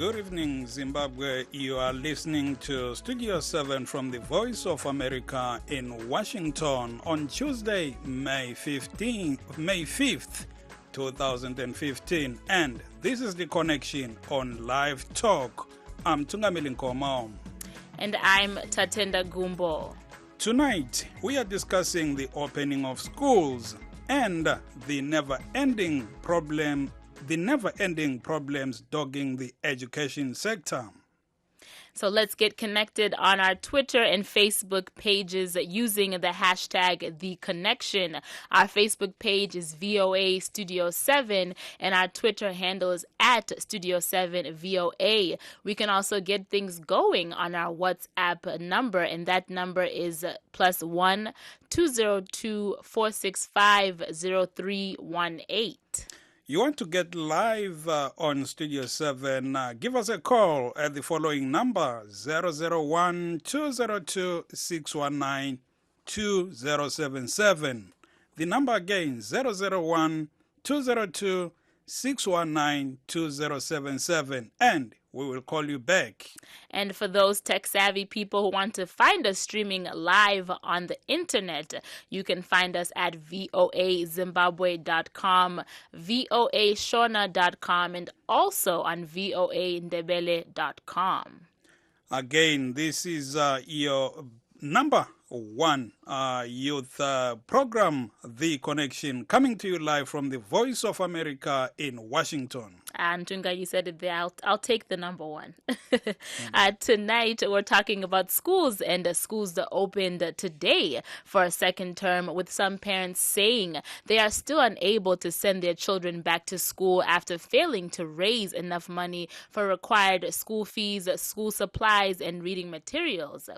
Good evening, Zimbabwe. You are listening to Studio 7 from the Voice of America in Washington on Tuesday, May 5th, 2015. And this is The Connection on Live Talk. I'm Tungamili Nkomo. And I'm Tatenda Gumbo. Tonight, we are discussing the opening of schools and the never-ending problems dogging the education sector. So let's get connected on our Twitter and Facebook pages using the hashtag #TheConnection. Our Facebook page is VOA Studio 7 and our Twitter handle is @Studio7VOA. We can also get things going on our WhatsApp number, and that number is +1 202 465 0318. You want to get live on Studio 7, give us a call at the following number, 001-202-619-2077. The number again, 001-202-619-2077. And we will call you back. And for those tech-savvy people who want to find us streaming live on the internet, you can find us at voazimbabwe.com, voashona.com, and also on voandebele.com. Again, this is your number one youth program, The Connection, coming to you live from the Voice of America in Washington. And Tunga, you said it there. I'll take the number one. Tonight, we're talking about schools and schools that opened today for a second term, with some parents saying they are still unable to send their children back to school after failing to raise enough money for required school fees, school supplies, and reading materials.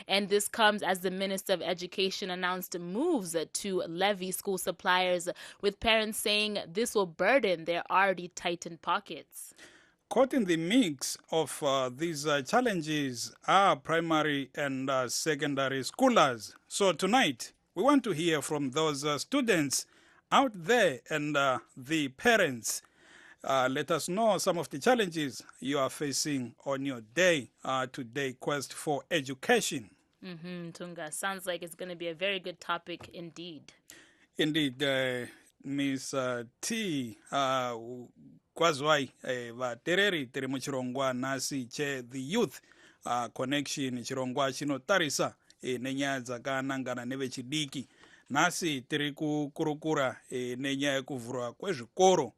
And this comes as the Minister of Education announced moves to levy school suppliers, with parents saying this will burden their already tightened pockets. Caught in the mix of these challenges are primary and secondary schoolers. So tonight, we want to hear from those students out there and the parents. Let us know some of the challenges you are facing on your day-to-day quest for education. Tunga, sounds like it's going to be a very good topic indeed. Indeed, Miss T. Kwazwai vatereri tiri muchirongwa nasi che the youth connection chirongwa chinotarisa nenyaya dzakanangana nevechidiki. Nasi tiri kukurukura nenyaya yekuvhurwa kwezvikoro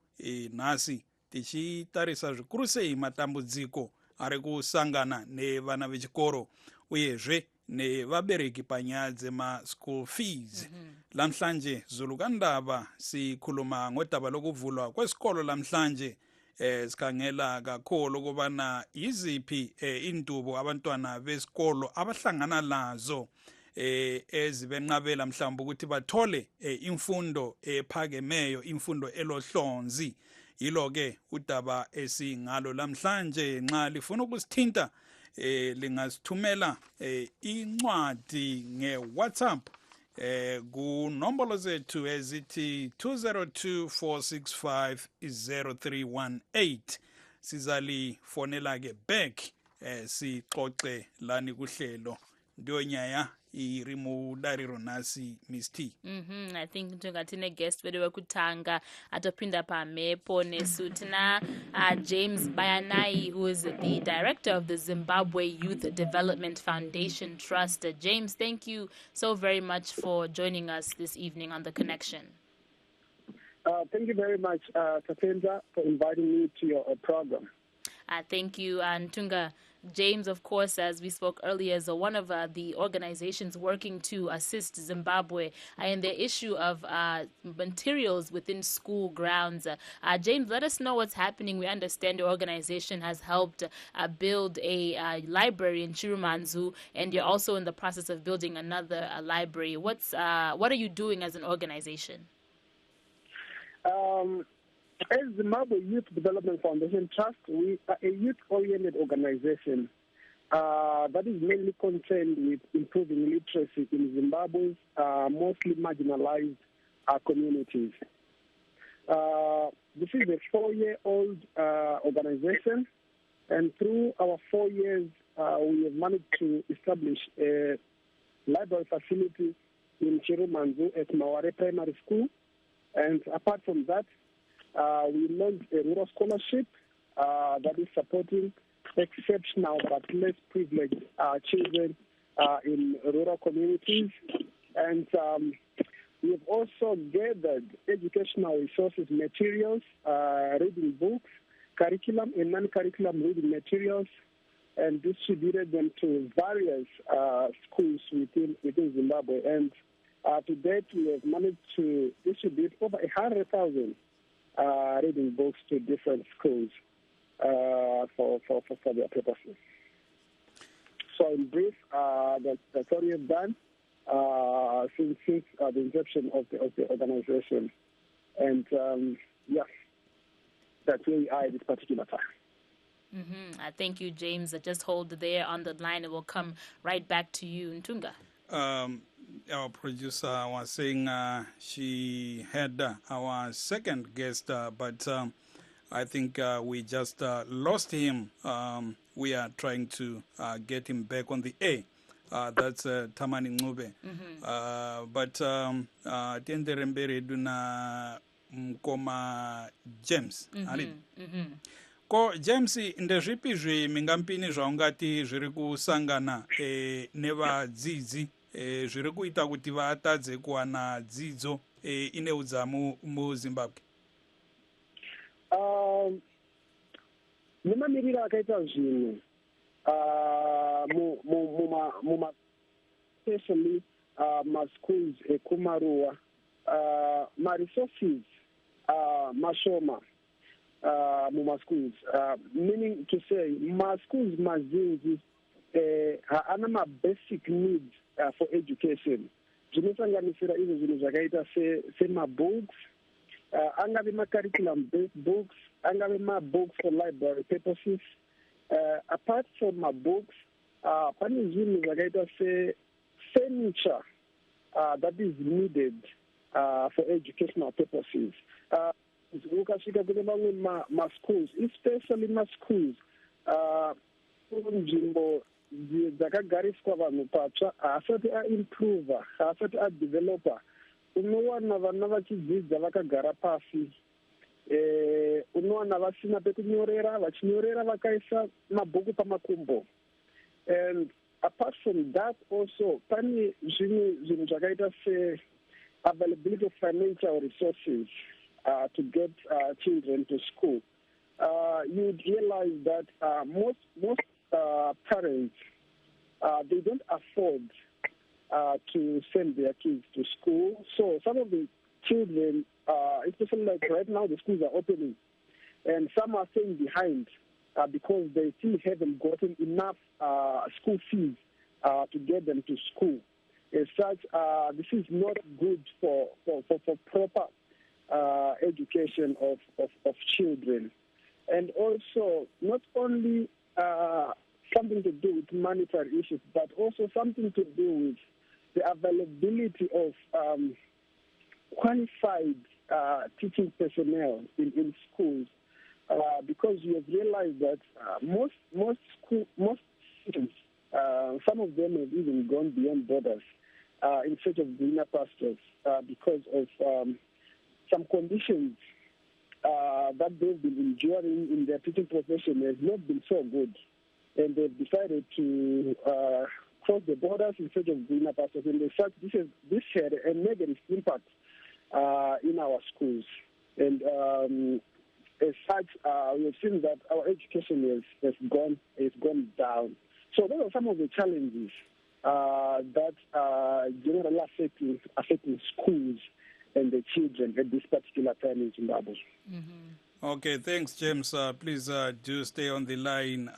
nasi tichitarisa zvikuru sei matambudziko ari kusangana nevana vechikoro uyezve nevabereki panyaya dzema-school fees. Lamhlanje zulukandaba sikhuluma ngodaba lokuvulwa kwesikolo lamhlanje, sikhangela kakhulu ukubana yiziphi indubo abantwana besikolo abahlangana lazo ezibenqabela mhlawumbe ukuthi bathole imfundo ephakemeyo, imfundo elohlonzi. Yilo-ke udaba esingalo lamhlanje. Nxa lifuna ukusithinta lingasithumela incwadi nge-WhatsApp kunombolo zethu ezithi 202-465-0318. Sizalifonela-ke back sixoxe lani kuhlelo. Ndiyonyaya irimudariro nasi Miss T. I think tungatine guest vedu wekutanga atopinda pamepo nesutina James Bayanai, who is the director of the Zimbabwe Youth Development Foundation Trust. James, thank you so very much for joining us this evening on The Connection. Thank you very much, Tatenda, for inviting me to your program. Thank you. And Tunga, James, of course, as we spoke earlier, is one of the organizations working to assist Zimbabwe in the issue of materials within school grounds. James, let us know what's happening. We understand your organization has helped build a library in Chirumanzu, and you're also in the process of building another library. What are you doing as an organization? As Zimbabwe Youth Development Foundation Trust, we are a youth-oriented organization that is mainly concerned with improving literacy in Zimbabwe's mostly marginalized communities. This is a 4-year-old organization And through our 4 years, we have managed to establish a library facility in Chirumanzu at Maware Primary School. And apart from that, we launched a rural scholarship that is supporting exceptional but less privileged children in rural communities. And we have also gathered educational resources, materials, reading books, curriculum and non-curriculum reading materials, and distributed them to various schools within Zimbabwe. And to date, we have managed to distribute over 100,000 reading books to different schools for their purposes. So in brief, that's what we have done since the inception of the organization. And that's where we are at this particular time. Thank you, James. Just hold there on the line and we'll come right back to you, Ntunga. Our producer was saying she had our second guest, but I think we just lost him. We are trying to get him back on the air. That's Tamani Ngube. But Tenderembere Duna Mkoma James. Ko James ndezvipi zvemingampini zvaungati zviri kusangana nevadzidzi zviri kuita kuti vatadze kuwana dzidzo ine udzamu muZimbabwe? Nemamiriro akaita zvinhu especially maschools ekumaruwa maresources mashoma muma-schools, meaning to say ma-schools mazinji haana ma-basic needs for education. Zvinosanganisira izvo zvinhu zvakaita semabooks, angave ma-curriculum based books, angave ma-books for library purposes. Apart from ma-books, pane zvinhu zvakaita se-furniture that is needed for educational purposes. Ukasvika kune mamwe ma-schools, especially ma-schools nzvimbo dzakagariswa vanhu patsva haasati aimprova, haasati adevelopa. Unowana vana vachidzidza vakagara pasi, unowana vasina pekunyorera, vachinyorera vakaisa mabhuku pamakumbo. And apart from that also, pane zvinhu zvakaita se-availability of financial resources to get children to school. You'd realize that most parents, they don't afford to send their kids to school. So some of the children, especially like right now, the schools are opening, and some are staying behind because they still haven't gotten enough school fees to get them to school. As such, this is not good for proper education of children. And also, not only something to do with monetary issues, but also something to do with the availability of qualified teaching personnel in schools, because you have realized that most students, some of them have even gone beyond borders in search of greener pastures because of some conditions that they've been enduring in their teaching profession has not been so good, and they've decided to cross the borders in search of greener pastures. And as such, this had a negative impact in our schools. And as such, we have seen that our education has gone down. So those are some of the challenges that are generally affecting schools and the children at this particular time in Zimbabwe. Okay, thanks, James. Please do stay on the line.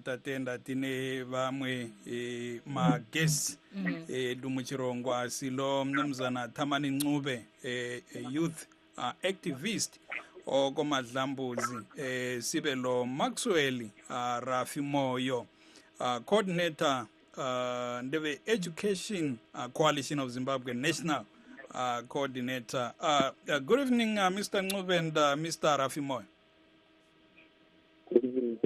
Tatenda tine vamwe ma-guests dumuchirongwa silo mnumzana Tamani Ngube, youth activist okomadlambuzi, sibelo Maxwell Rafi Moyo, coordinator ndeve Education Coalition of Zimbabwe National coordinator. Good evening, Mr. Ngube and Mr. Rafi Moyo. Good evening.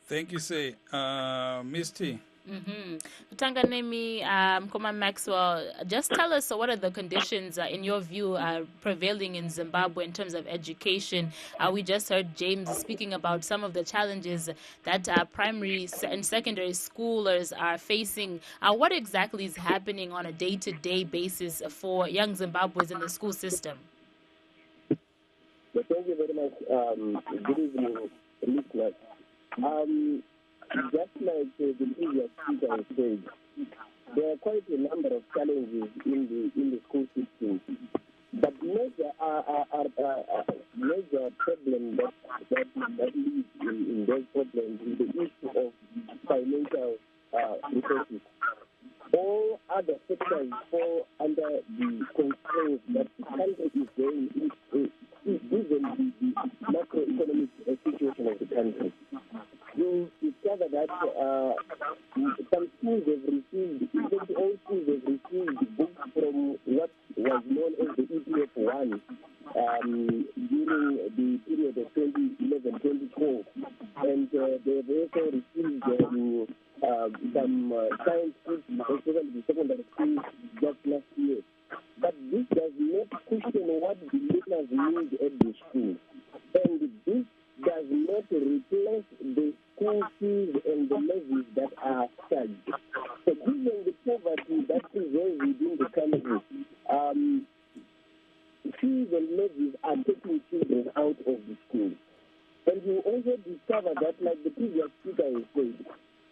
Thank you, sir. Misty. Tanganemi, Koma Maxwell, just tell us what are the conditions, in your view, prevailing in Zimbabwe in terms of education. We just heard James speaking about some of the challenges that primary and secondary schoolers are facing. What exactly is happening on a day-to-day basis for young Zimbabweans in the school system? Well, thank you very much. Good evening, listeners. Just like the previous speaker said, there are quite a number of challenges in the school system. But major problem that leads in those problems is the issue of financial resources. All other sectors fall under the constraints that the country is going into, given the macroeconomic situation of the country. You discover that some schools have received, even all schools have received books from what was known as the EPF1 during the period of 2011-2012. And they have also received some science books, especially the secondary schools, just last year. But this does not question what the learners need at the school. And this does not replace the school fees and the levies that are charged. So given the poverty that prevails within the country, fees and levies are taking children out of the school. And you also discover that, like the previous speaker has said,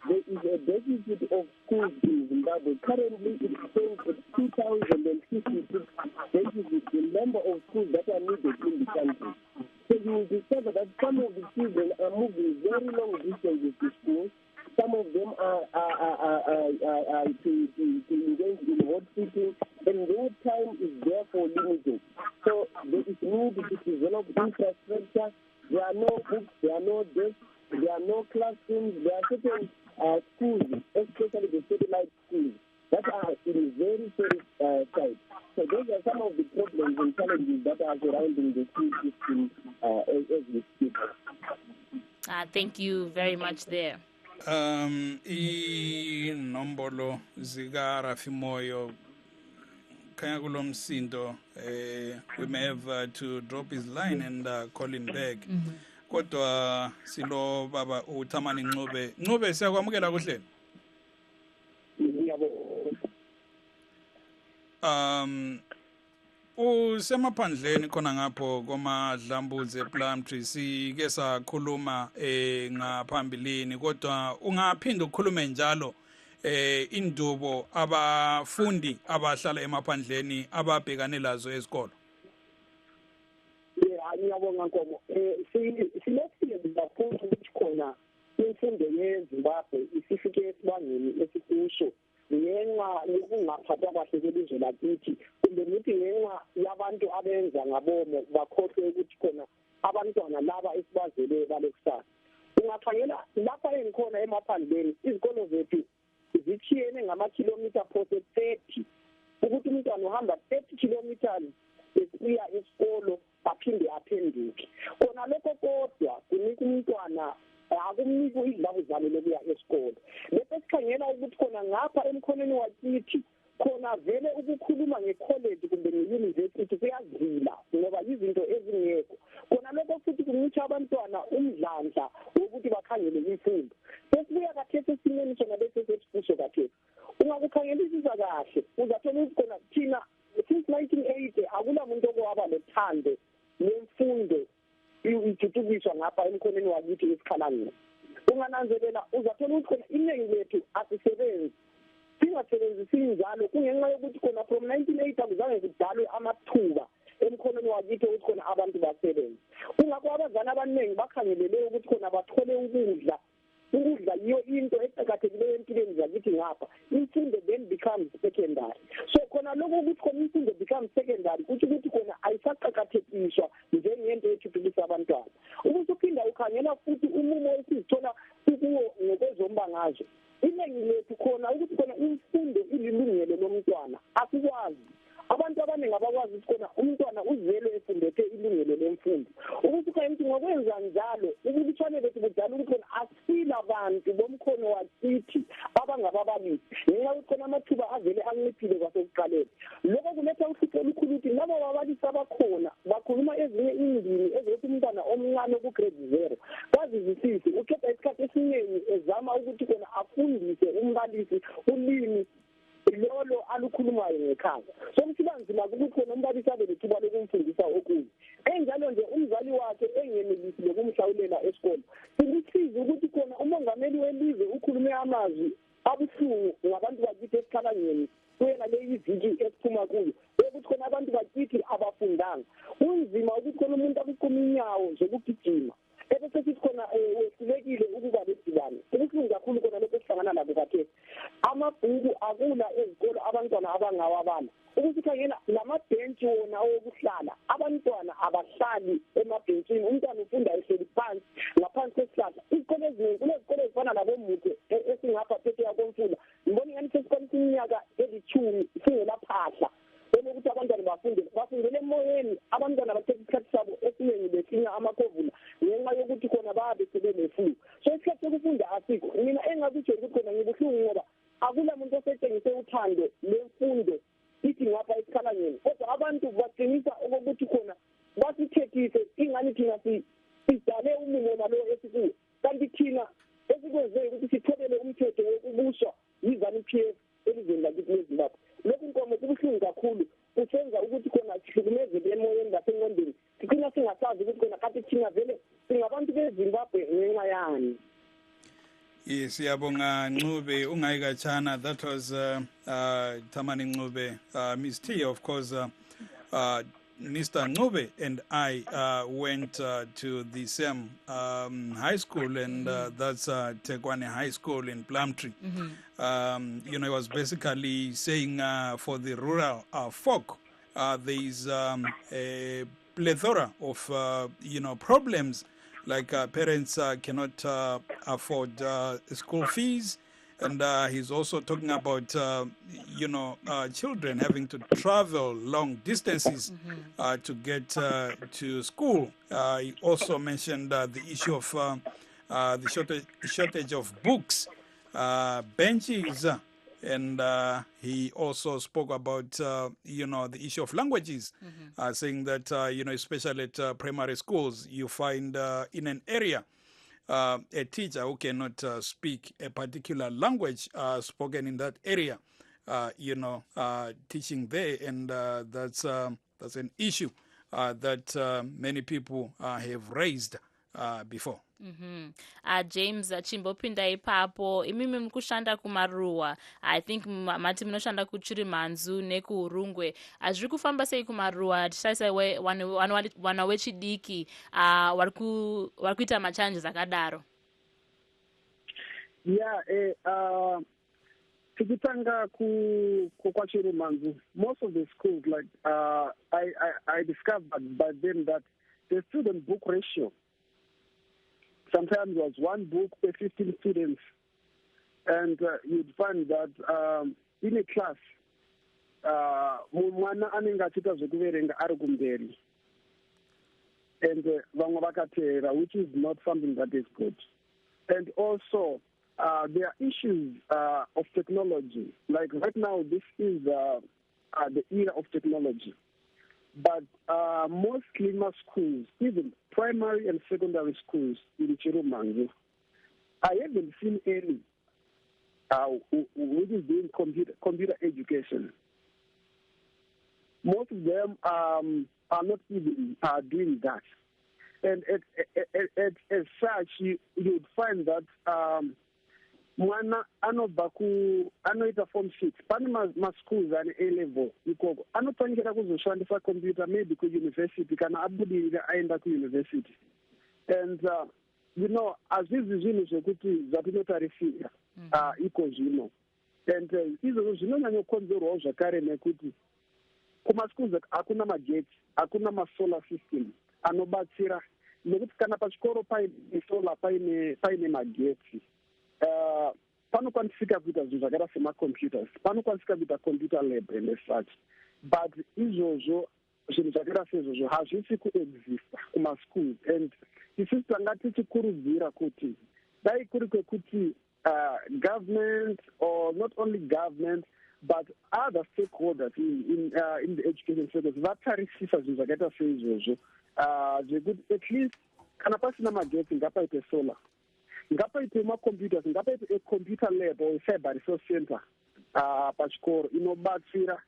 there is a deficit of schools in Zimbabwe. Currently, it stands at 2,056 deficit, the number of schools that are needed in the country. So you will discover that some of the children are moving very long distances to school. Some of them are to engage in hot sitting, and their time is therefore limited. So there is need to develop infrastructure. There are no books, there are no desks, there are no classrooms. There are certain schools, especially the satellite schools, that are in very tight. So those are some of the problems and challenges that are surrounding the school system as we speak. Thank you very much there. Inombolo zika Rafimoyo kaya kulomsindo we may have to drop his line and call him back. Kodwa silo baba uThamani Ncube siyakwamukela kuhle. Usemaphandleni khona ngapho komadlambuze Plumtree sike sakhuluma ngaphambilini kodwa ungaphinda ukukhulume njalo indubo abafundi abahlala emaphandleni ababhekane lazo ezikolo. Ngiyabonga Nkomo. Silesile kakhulu ukuthi khona imfundo yeZimbabwe isifike esibangeni esikusho ngenxa yokungaphathwa kahle kwelizwe lakithi, kumbe ngithi ngenxa yabantu abenza ngabomo bakhohlwe ukuthi khona abantwana laba esibazele balekusasa. Ungakhangela lapha engikhona emaphandleni, izikolo zethu zithiyene ngamakhilomitha phose 30, ukuthi umntwana uhamba 30 kilometers esiya esikolo aphinde aphenduke. Kona lokho kodwa kunika umntwana akumniki idlabuzane lokuya esikolo. Bese sikhangela ukuthi khona ngapha emkhoneni wakithi khona vele ukukhuluma ngecollege kumbe ngeuniversity kuyazila ngoba izinto ezingekho. Khona lokho futhi kunika abantwana umdlandla wokuthi bakhangele imfundo. Sesibuya kathesi esimeni sona bese sesifuso kathesi. Ungakukhangelisisa kahle uzathola ukuthi khona thina since 1980 akula muntu okwaba lothando lemfundo ithuthukiswa ngapha emkhoneni wakithi esikhalangeni. Ungananzelela uzathola ukuthi khona iningi lethu asisebenzi. Singasebenzisi njalo kungenxa yokuthi khona from 1980 akuzange kudalwe amathuba emkhoneni wakithi ukuthi khona abantu basebenze. Kungakho abazali abaningi bakhangelele ukuthi khona bathole ukudla. Ukudla yiyo into eqhakathekileyo empilweni zakithi ngapha. Imfundo then becomes secondary. So khona lokho ukuthi khona imfundo becomes secondary kuthi ukuthi khona ayisaqhakathekiswa njengento ethuthukisa abantwana. Ubusuphinda ukhangela futhi umumo esizithola kuwo ngokwezombangazo. Iningi lethu khona ukuthi khona imfundo ililungelo lomntwana asikwazi. Abantu abaningi engabakwazi ukuthi khona umntwana uzele efundethe ilungelo lemfundo ukuthi kanti ngokwenza njalo ukuthi kufanele ukuthi kudala ukuthi khona asila abantu bomkhono wakithi abangababalisi ngenxa yokuthi khona amathuba avele anciphile kwasekuqaleni lokho kuletha uhlupho olukhulu ukuthi labo babalisi abakhona bakhuluma ezinye indimi ezokuthi umntwana omncane ku-grade 0 bazizwisise uqeda isikhathi esiningi ezama ukuthi khona afundise umbalisi ulimi lolo alukhulumayo ngekhaya so kusiba nzima ukuthi khona umbalisi abe lethuba lokumfundisa okunye enjalo nje umzali wakhe engenelisi lokumhlawulela esikolo sikusiza ukuthi khona umongameli welizwe ukhulume amazwi abuhlungu ngabantu bakithi esikhalangeni kuyena leyi iviki esiphuma kuyo ukuthi khona abantu bakithi abafundanga unzima ukuthi khona umuntu akuquma inyawo zokugijima ebese sithi khona wehlulekile ukuba lesidane kubuhlungu kakhulu khona lokho esihlangana lakho khathesi amabhuku akula ezikolo abantwana abangawabala ukuthi khangela lamabhentshi wona wokuhlala abantwana abahlali emabhentshini umntwana ufunda ehleli phansi ngaphansi kwesihlahla izikolo eziningi kulezikolo ezifana labomuthe esingapha phethe yakomfula ngibona ingani sesikolo iminyaka elithumi singelaphahla ukuthi abantwana bafundele emoyeni abantwana bathethe isikhathi sabo esiningi besinya amakhovula ngenxa yokuthi khona babe sebeleflu so isikhathi sokufunda asikho mina engakutshela ukuthi khona ngibuhlungu ngoba akula muntu osetshengise uthando lemfundo ithi ngapha esikhalangeni kodwa abantu baqinisa ukuthi khona basithethise ingani thina sidale umumo nalowo esikuwo kanti thina esikwenze ukuthi sithobele umthetho wokubuswa yiZANU-PF elizweni lakithi leZimbabwe lokhu nkomo kubuhlungu kakhulu kusenza ukuthi khona sihlukumezeke emoyeni lasengqondweni sigcina singasazi ukuthi khona kathi thina vele singabantu beZimbabwe ngenxa yani. Yes, siyabonga Ncube ungayikatshana. That was Tamani Ncube, Ms. T, of course. Mr. Ncube and I went to the same high school, and that's Tekwane High School in Plumtree. You know, he was basically saying for the rural folk, there is a plethora of, you know, problems, like parents cannot afford school fees. And he's also talking about, you know, children having to travel long distances to get to school. He also mentioned the issue of the shortage of books, benches, and he also spoke about, you know, the issue of languages, saying that, you know, especially at primary schools, you find in an area a teacher who cannot speak a particular language spoken in that area, you know, teaching there, and that's an issue that many people have raised before. James chimbopinda ipapo imimi mkushanda kumaruwa. I think mati minoshanda kuchiri manzu nekuurungwe zviri kufamba sei kumaruwa tichaisa wana wechidiki vari kuita machallenges akadaro. Tikitanga kwachiri manzu, most of the schools, like I discovered by then that the student book ratio sometimes was one book per 15 students, and you'd find that in a class, mwana anenge achita zvekuverenga ari kumberi, and vamwe vakatera, which is not something that is good. And also, there are issues of technology. Like right now, this is the era of technology. But mostly my schools, even primary and secondary schools in Chirumangu, I haven't seen any which is doing computer education. Most of them are not even doing that. And as such, you would find that mwana anoita form 6 pane maschools ane A-level ikoko anotangira kuzoshandisa computer maybe kuuniversity kana abudirira aenda kuuniversity. And you know, azvizi zvinhu zvekuti zvatinotarisira iko zvino. And izvozvo zvinonyanyokonzerwawo zvakare nekuti kumaschools hakuna magetsi, hakuna masolar system anobatsira, nekuti kana pachikoro paine solar paine magetsi, panokwanisika kuita zvinhu zvakaita semacomputers, panokwanisika kuita computer lab and as such. but izvozvo zvinhu zvakaita seizvozvo hazvisi kuexista kumaschools, and isusu tanga tichikurudzira kuti dai kuri kwekuti government, or not only government but other stakeholders in the education sector vatarisisa zvinhu zvakaita seizvozvo zvekuti at least kana pasina magetsi ngapaite solar, ngapaite macomputers, ngapaite computer lab or cyber resource center pachikoro inobatsira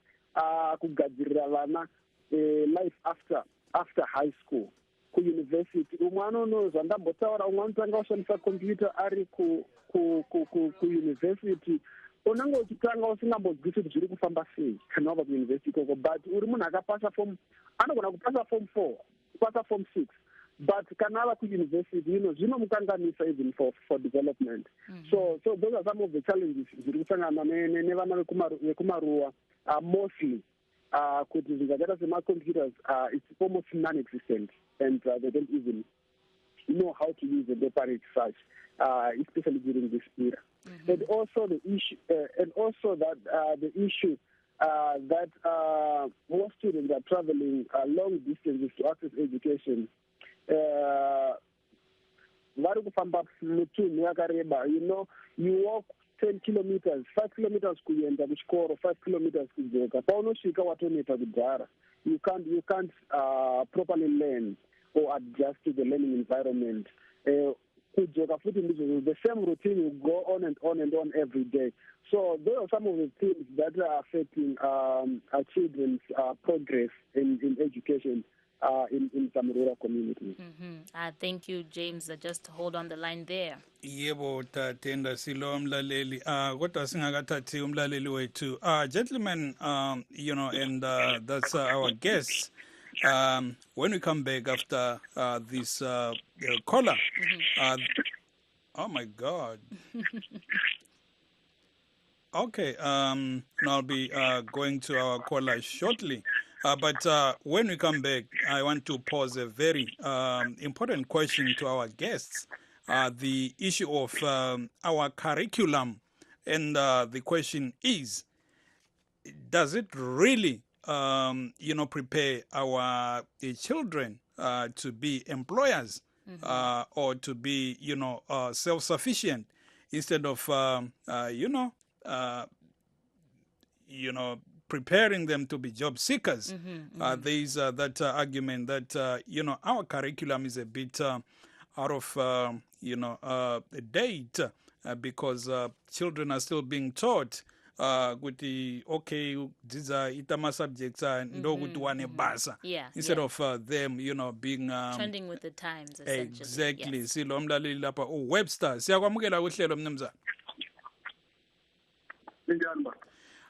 kugadzirira vana life after high school. Kuuniversity umwe anonoza ndambotaura umwe anotanga kushandisa computer ari kuuniversity unenge uchitanga usingambozwisi kuti zviri kufamba sei kana wabva kuuniversity ikoko, but uri munhu akapasa form, anogona kupasa form 4 kupasa form 6, but kana ava kuuniversity zvinomukanganisa even for development. So those are some of the challenges zviri kusangana nevana vekumaruwa mostly kuti zvinhu zvakaita semacomputers it's almost non-existent, and they don't even know how to use and operate such, especially during this era. And also the issue, the issue that most students are traveling long distances to access education. Vari kufamba mutunhu yakareba, you walk 10 kilometers, 5 kilometers kuenda kuchikoro, 5 kilometers kudzoka. Paunosvika watoneta kugara. You can't properly learn or adjust to the learning environment. Kudzoka futhi ndizvo, the same routine will go on and on and on every day. So those are some of the things that are affecting our children's progress in education in some rural communities. Thank you, James. Just hold on the line there. Yebo tatenda silo umlaleli kodwa singakathathi umlaleli wethu gentlemen, and that's our guests. When we come back after this caller, oh my God. Okay, I'll be going to our caller shortly. But when we come back, I want to pose a very important question to our guests. The issue of our curriculum, and the question is, does it really, prepare our children to be employers or to be, self-sufficient instead of, preparing them to be job seekers? There is that argument that, our curriculum is a bit out of, date because children are still being taught with the, these are itama subjects ndokuti wane basa, instead of them, being trending with the times, essentially. Exactly. Yes. Silo umlaleli lapha Webster. Siyakwamukela kuhlelo mnumzana.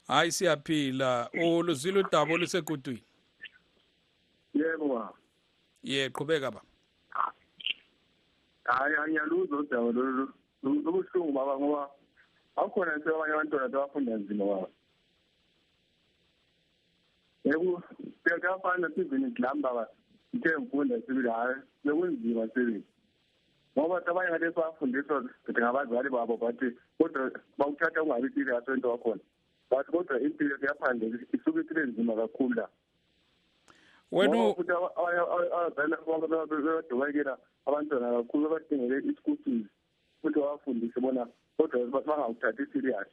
Hayi siyaphila. Uluzwile udaba olusegudwini? Yebo baba. Qhubeka ba. Hayi angiyaluzwa udaba lolu. Lubuhlungu baba ngoba awukhona nje abanye abantwana abafunda nzima baba. Yebo, kuyafana sivini glamba baba. Ngeke ngifunda sibili hayi. Sekunzima sibili. Ngoba abanye ngale bafundiswa ukuthi ngabazali babo bathi kodwa bawuthatha ungabi serious into wakhona. But kodwa impilo yaphandle isuke iphile nzima kakhulu la. Wena ukuthi abazali badubekela abantwana kakhulu badingele i-school fees ukuthi bafundise bona kodwa bangawuthathi serious.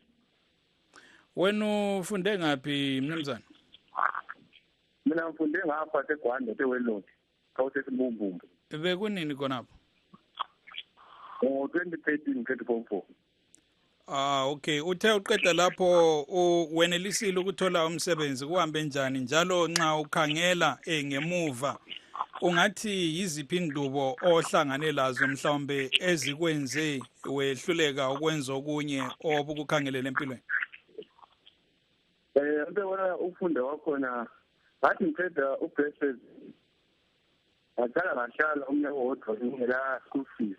Wena ufunde ngaphi mnumzana? Mina ngifunde ngapha eGwanda eWellow. Kawusesimbumbu. Bekunini khonapho? 2013 2014. Okay, uthe uqeda lapho wenelisile ukuthola umsebenzi kuhambe njani njalo nxa ukhangela ngemuva ungathi yiziphi indubo ohlangane lazo mhlawumbe ezikwenze wehluleka ukwenza okunye obukukhangelela empilweni? Ubona ufunda wakhona ngathi ngiceda ubreakfast ngaqala ngahlala umnyaka wodwa ngela school fees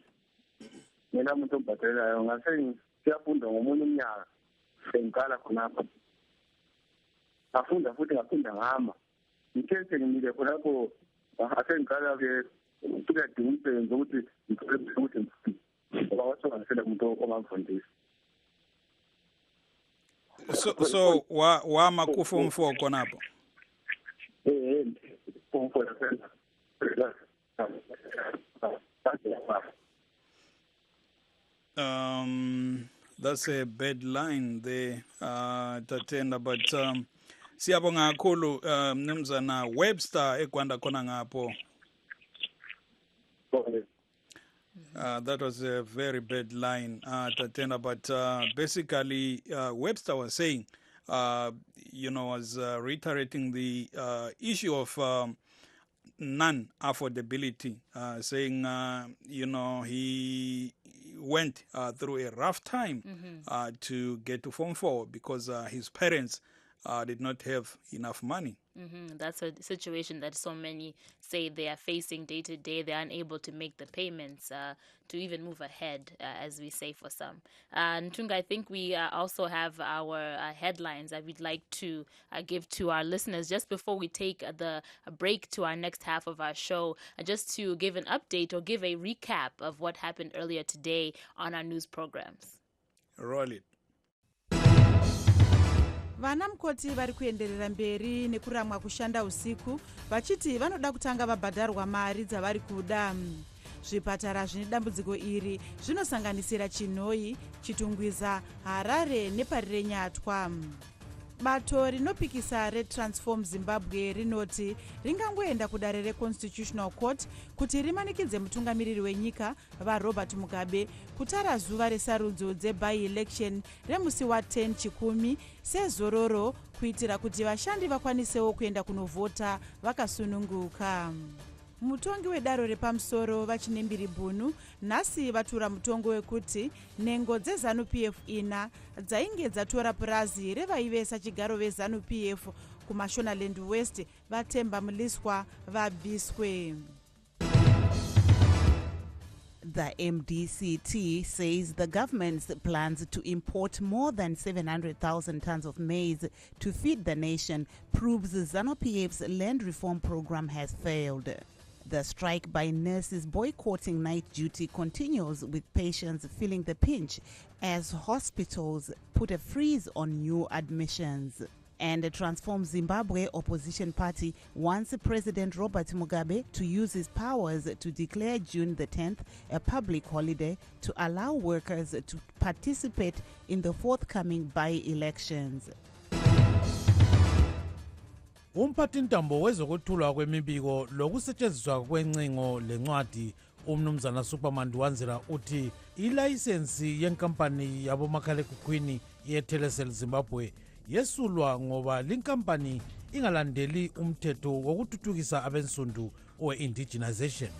ngena umuntu obhadelayo ngase siyafunda ngomunye umnyaka sengiqala khonapho ngafunda futhi ngaphinda ngama ngithethe ngimile khonapho asengiqala-ke kuyadinga umsebenzi ukuthi ukuthi ngoba wasobangisele umuntu ongangifundisa. So wama ku form 4 khonapho? That's a bad line there, Tatenda, but siyabonga kakhulu Mnumzana Webster ekwanda khona ngapho. That was a very bad line, Tatenda, but basically Webster was saying, was reiterating the issue of non-affordability, saying, he went through a rough time to get to Form 4 because his parents did not have enough money. That's a situation that so many say they are facing day to day. They're unable to make the payments to even move ahead, as we say for some. Ntunga, I think we also have our headlines that we'd like to give to our listeners just before we take the break to our next half of our show, just to give an update or give a recap of what happened earlier today on our news programs. Roll it. Vanamukoti vari kuenderera mberi nekuramwa kushanda usiku vachiti vanoda kutanga vabhadharwa mari dzavari kuda. Zvipatara zvine dambudziko iri zvinosanganisira Chinhoyi, Chitungwiza, Harare nepari reNyatwa. Bato rinopikisa reTransform Zimbabwe rinoti ringangoenda kudare reConstitutional Court kuti rimanikidze mutungamiriri wenyika vaRobert Mugabe kutara zuva resarudzo dzeby-election remusi wa10 Chikumi sezororo kuitira kuti vashandi vakwanisewo kuenda kunovhota vakasununguka. Mutongi wedaro repamusoro vachinembiri Bunu nhasi vatura mutongo wekuti nhengo dzeZANU-PF ina dzainge dzatora purazi revaivesa chigaro veZANU-PF kuMashonaland West vatemba muliswa vabviswe. The MDCT says the government's plans to import more than 700,000 tons of maize to feed the nation proves ZANU-PF's land reform program has failed. The strike by nurses boycotting night duty continues, with patients feeling the pinch as hospitals put a freeze on new admissions. And the Transform Zimbabwe opposition party wants President Robert Mugabe to use his powers to declare June the 10th a public holiday to allow workers to participate in the forthcoming by-elections. Umphathintambo wezokuthulwa kwemibiko lokusetshenziswa kwencingo lencwadi umnumzana Superman Wanzira uthi ilayisensi yenkampani yabomakhalekhukhwini yeTelecel Zimbabwe yesulwa ngoba linkampani ingalandeli umthetho wokuthuthukisa abensundu we-indigenization.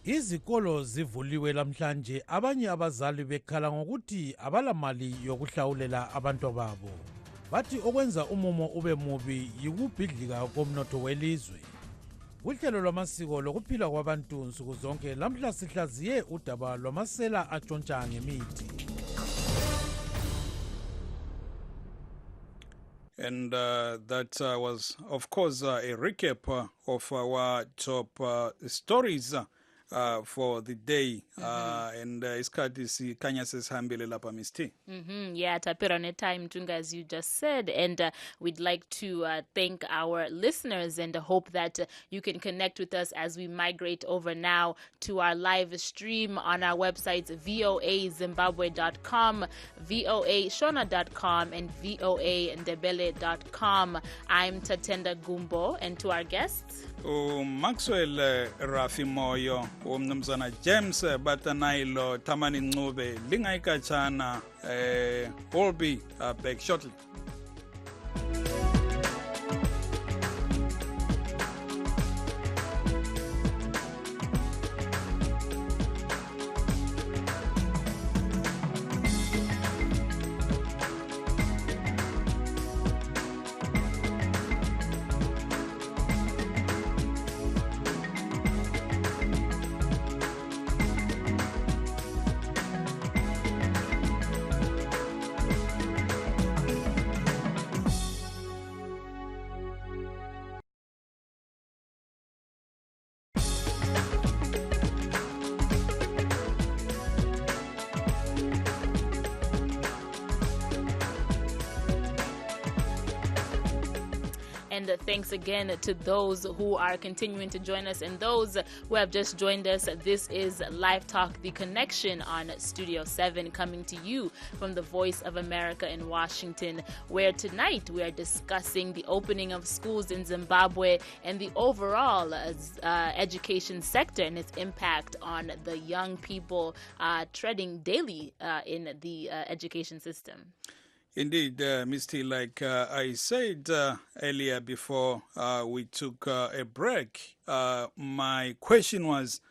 Izikolo zivuliwe lamhlanje, abanye abazali bekhala ngokuthi abalamali yokuhlawulela abantwababo. Bathi okwenza umumo ube mubi yikubhidlika komnotho welizwe. Uhlelo lwamasiko lokuphila kwabantu nsuku zonke lamhla sihlaziye udaba lwamasela atshontsha ngemithi. And that was, of course, a recap of our top stories for the day. And iskati si kanya sesihambile lapha misti. Yeah, tapera ne time Tunga, as you just said, and we'd like to thank our listeners and hope that you can connect with us as we migrate over now to our live stream on our websites voazimbabwe.com, voashona.com, and voandebele.com. I'm Tatenda Gumbo, and to our guests, Maxwell Rafi Moyo, umnumzana James Batanailo, Tamani Ncube, Lingaika Chana, will be back shortly. And thanks again to those who are continuing to join us and those who have just joined us. This is Live Talk, The Connection on Studio 7, coming to you from the Voice of America in Washington, where tonight we are discussing the opening of schools in Zimbabwe and the overall education sector and its impact on the young people treading daily in the education system. Indeed, Misty, like I said earlier before we took a break, my question was,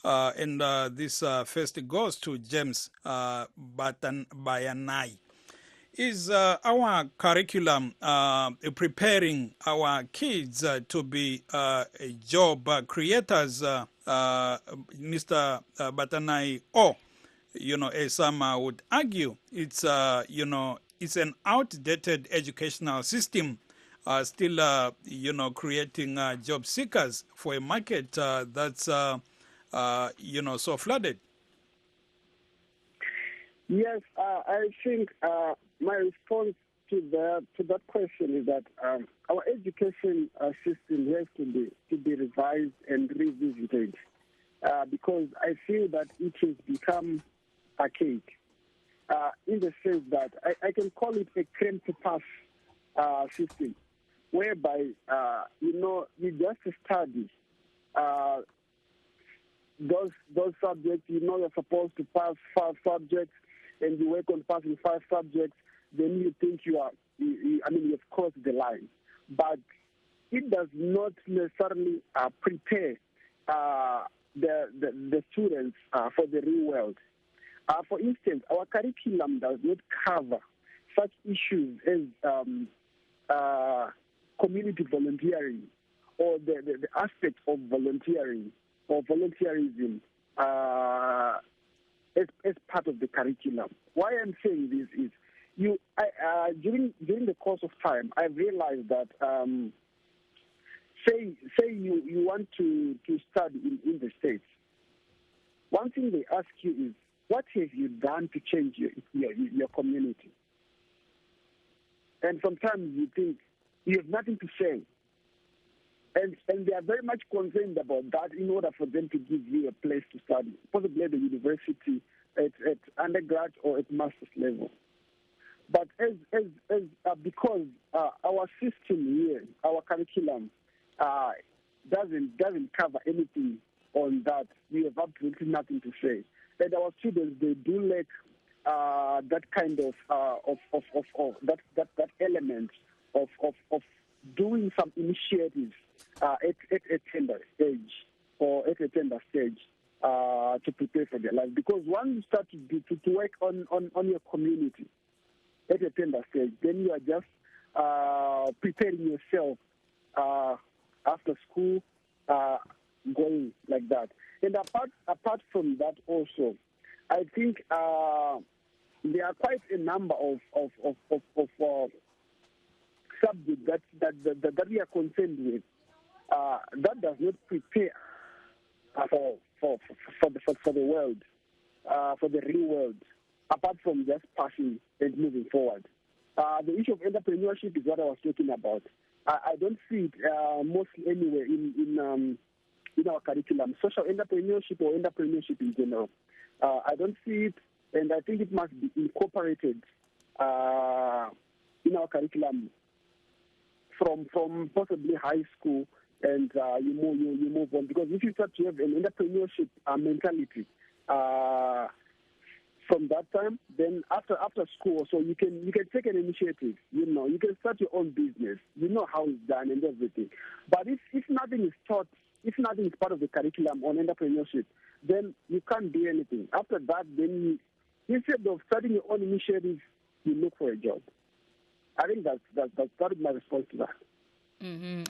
and this first goes to James Bayanai. Is our curriculum preparing our kids to be job creators, Mr. Batanai? Or, as some would argue, it's, it's an outdated educational system, still, creating job seekers for a market that's, so flooded. Yes, I think my response to that question is that our education system has to be revised and revisited because I feel that it has become archaic in the sense that I can call it a crème-to-pass system, whereby you just study those subjects. You're supposed to pass 5 subjects, and you work on passing 5 subjects. Then you think you've crossed the line, but it does not necessarily prepare the students for the real world. For instance, our curriculum does not cover such issues as community volunteering or the aspect of volunteering or volunteerism as part of the curriculum. Why I'm saying this is, during the course of time, I've realized that say you want to study in the States. One thing they ask you is, what have you done to change your community? And sometimes you think you have nothing to say. And they are very much concerned about that in order for them to give you a place to study, possibly at the university, at undergrad or at master's level. But because our system here, our curriculum, doesn't cover anything on that, we have absolutely nothing to say. And our students, they do lack that kind of that element of doing some initiatives at a tender stage or at a tender stage to prepare for their life. Because once you start to work on your community at a tender stage, then you are just preparing yourself after school, going like that. And apart from that also, I think there are quite a number of subjects that we are concerned with that does not prepare for the world, for the real world, apart from just passing and moving forward. The issue of entrepreneurship is what I was talking about. I don't see it mostly anywhere in our curriculum. Social entrepreneurship or entrepreneurship in general. I don't see it, and I think it must be incorporated in our curriculum from possibly high school, and you move on. Because if you start to have an entrepreneurship mentality from that time, then after school, so you can take an initiative. You can start your own business. You know how it's done and everything. But if nothing is taught, if nothing is part of the curriculum on entrepreneurship, then you can't do anything. After that, then instead of starting your own initiative, you look for a job. I think that's my response to that.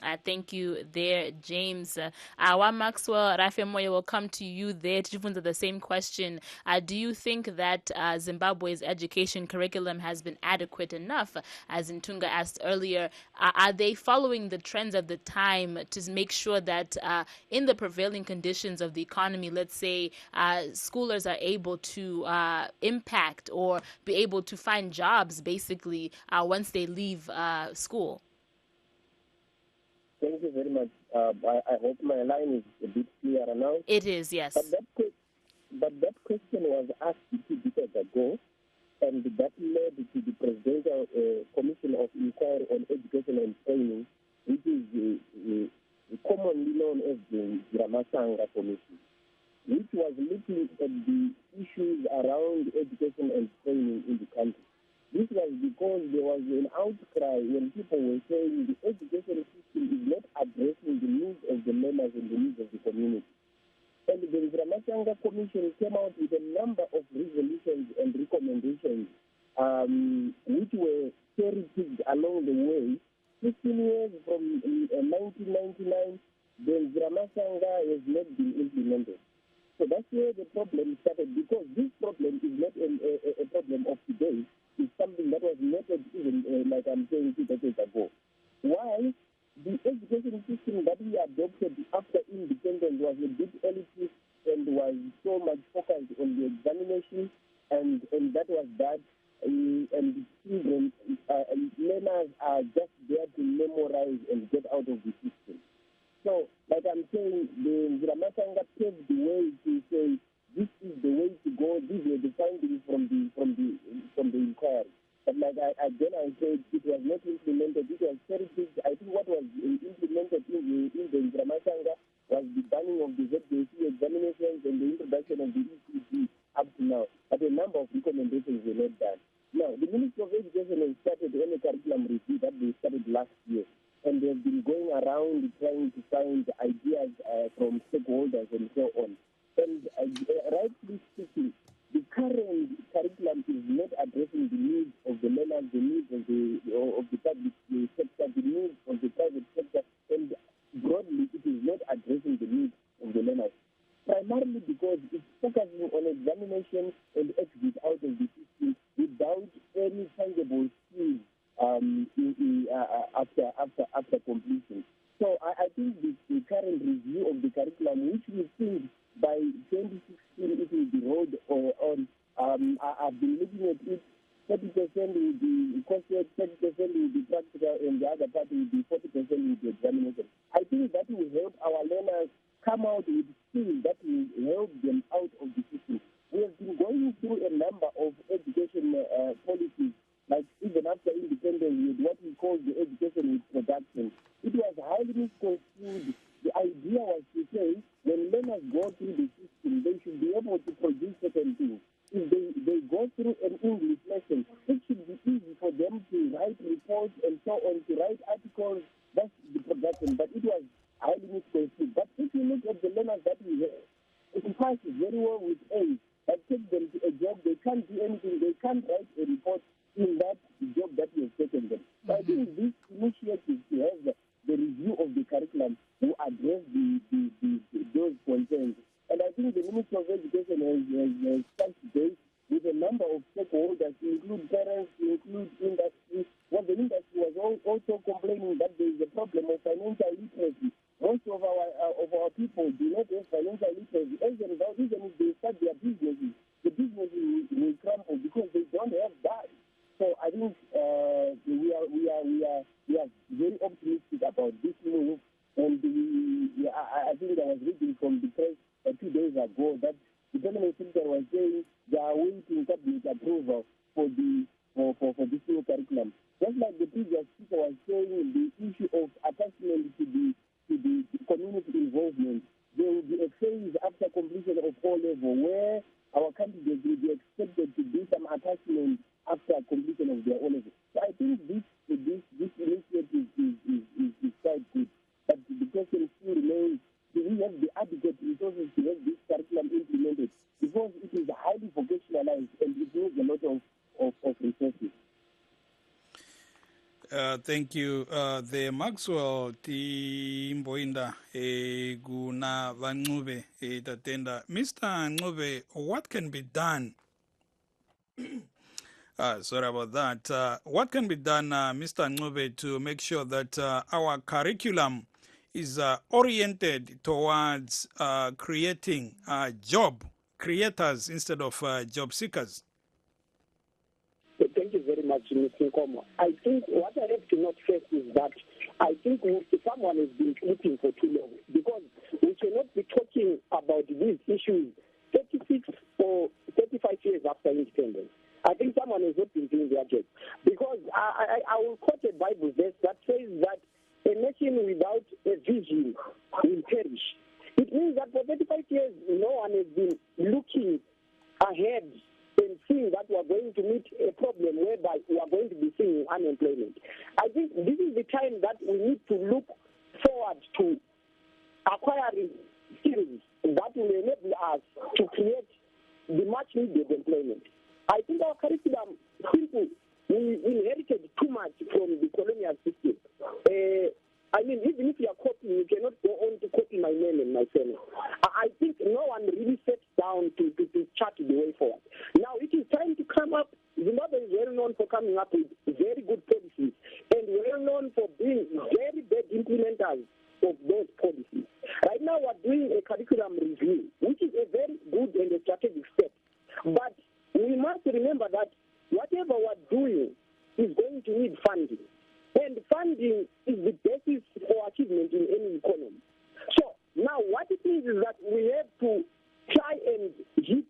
I thank you there, James. Our Maxwell Rafemoye will come to you there to answer the same question. Do you think that Zimbabwe's education curriculum has been adequate enough? As Ntunga asked earlier, are they following the trends of the time to make sure that in the prevailing conditions of the economy, let's say, schoolers are able to impact or be able to find jobs, basically, once they leave school? Thank you very much. I hope my line is a bit clearer now. It is, yes. But that question was asked 2 decades ago, and that led to the Presidential Commission of Inquiry on Education and Training, which is commonly known as the Ramasanga Commission, which was looking at the issues around education and training in the country. This was because there was an outcry when people were saying the education system is not addressing the needs of the learners and the needs of the community. And the Ramasanga Commission came out with a number of resolutions and recommendations which were cherry-picked along the way. 15 years from 1999, the Ramasanga has not been implemented. So that's where the problem started, because this problem is not a problem of today. It's something that was noted even, like I'm saying, 2 decades ago. Why? The education system that we adopted after independence was a bit elitist and was so much focused on the examination, and that was that. And children, learners are just there to memorize and get out of the system. So, like I'm saying, the Ramasanga paved the way to say this is the way to go. These were the findings from the inquiry. But like I said, it was not implemented. It was cherry-picked. I think what was implemented in the Ramasanga was the banning of the ZJC examinations and the introduction of the ECG up to now. But a number of recommendations were not done. Now, the Ministry of Education has started on a curriculum review that they started last year. And they've been going around trying to find ideas from stakeholders and so on. And rightly speaking, the current curriculum is not addressing the needs of the learners, the needs of the public sector, the needs of the private sector, and broadly, it is not addressing the needs of the learners. Primarily because it's focusing on examination and exit out of the system without any tangible skills after completion. So I think the current review of the curriculum, which we think by 2016 it will be rolled on, I've been looking at it. 30% will be concept, 30% will be practical, and the other part will be 40% will be examination. I think that will help our learners come out with skills that will help them out of the system. We have been going through a number of education policies, like even after independence, with what we call the education with production. It was highly misconstrued. The idea was to say when learners go through the system, they should be able to produce certain things. If they go through an English lesson, it should be easy for them to write reports and so on, to write articles. That's the production. But it was highly misconstrued. But if you look at the learners that we have, it passes very well with A's. That takes them to a job. They can't do anything. They can't write a report in that job that we have taken them. So I think this initiative to have the review of the curriculum to address those concerns. And I think the Ministry of Education has touched base with a number of stakeholders, to include parents, to include industry. Well, the industry was also complaining that there is a problem of financial literacy. Most of our people do not have financial literacy. As a result, even if they start their businesses, the businesses will crumble because they don't have that. So I think we are very optimistic about this move, and I think I was reading from the press 2 days ago that the permanent secretary was saying they are waiting cabinet approval for this new curriculum. Just like the previous speaker was saying, the issue of attachment to the community involvement, there will be a phase after completion of O-level where our candidates will be expected to do some attachment after completion of their O-level. So I think this initiative is quite good. But the question still remains, do we have the adequate resources to have this curriculum implemented? Because it is highly vocationalized and it needs a lot of resources. Thank you. The Maxwell Timboinda Guna Vanube Tatenda. Mr. Ncube, what can be done? Sorry about that. What can be done, Mr. Ncube, to make sure that our curriculum is oriented towards creating job creators instead of job seekers? Thank you very much, Mr. Nkomo. I think what I have to note first is that I think someone has been sleeping for too long, because we cannot be talking about these issues 36 or 35 years after independence. I think someone has not been doing their job, because I will quote a Bible verse that says that a nation without a vision will perish. It means that for 35 years, no one has been looking ahead and seeing that we are going to meet a problem whereby we are going to be seeing unemployment. I think this is the time that we need to look forward to acquiring skills that will enable us to create the much needed employment. I think our curriculum, simple, we inherited too much from the colonial system. Even if you are copying, you cannot go on to copy my name and my family. I think no one really sets down to chart the way forward. Now it is time to come up. Zimbabwe is well known for coming up with very good policies and well known for being very bad implementers of those policies. Right now we're doing a curriculum review, which is a very good and a strategic step. But we must remember that whatever we're doing is going to need funding. And funding is the basis for achievement in any economy. So now what it means is that we have to try and hit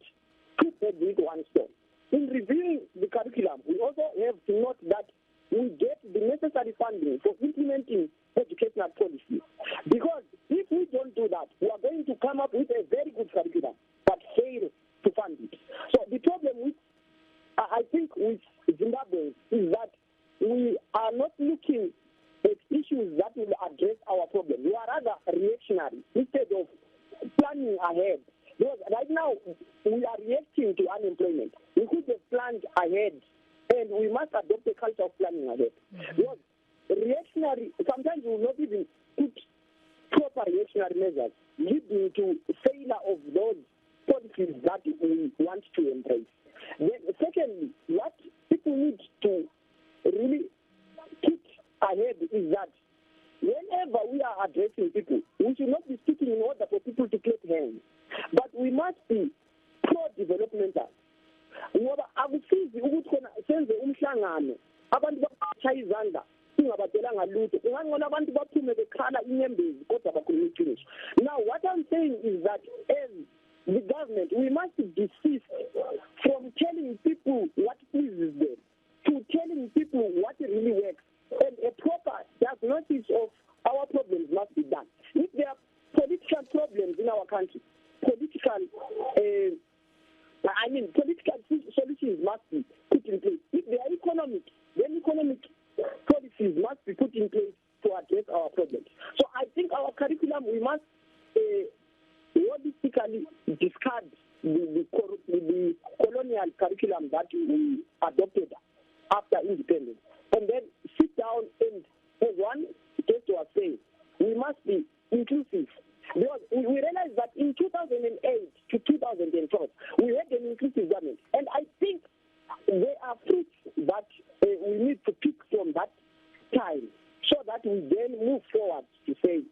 two birds with one stone. In reviewing the curriculum, we also have to note that we get the necessary funding for implementing educational policy. Because if we don't do that, we are going to come up with a very good curriculum but fail to fund it. So the problem with, I think, with Zimbabwe is that we are not looking at issues that will address our problem. We are rather reactionary instead of planning ahead. Because right now, we are reacting to unemployment. We could have planned ahead, and we must adopt a culture of planning ahead. Because reactionary, sometimes we will not even put proper reactionary measures, leading to failure of those policies that we want to embrace. Then, secondly, what people need to really keep ahead is that whenever we are addressing people, we should not be speaking in order for people to clap hands, but we must be pro-developmental. Ngoba akusizi ukuthi khona senze umhlangano abantu bashaya izandla singabadelanga lutho ungangona abantu baphume bekhala inyembezi kodwa bakhuluma iqiniso. Now what I'm saying is that as the government, we must desist from telling people what pleases them to telling people what really works, and a proper diagnosis of our problems must be done. If there are political problems in our country, political solutions must be put in place. If they are economic, then economic policies must be put in place to address our problems. So I think our curriculum, we must holistically discard the colonial curriculum that we adopted after independence, and then sit down and, as one just was saying, we must be inclusive. Because we realized that in 2008 to 2012, we had an inclusive government. And I think there are fruits that we need to pick from that time so that we then move forward to say,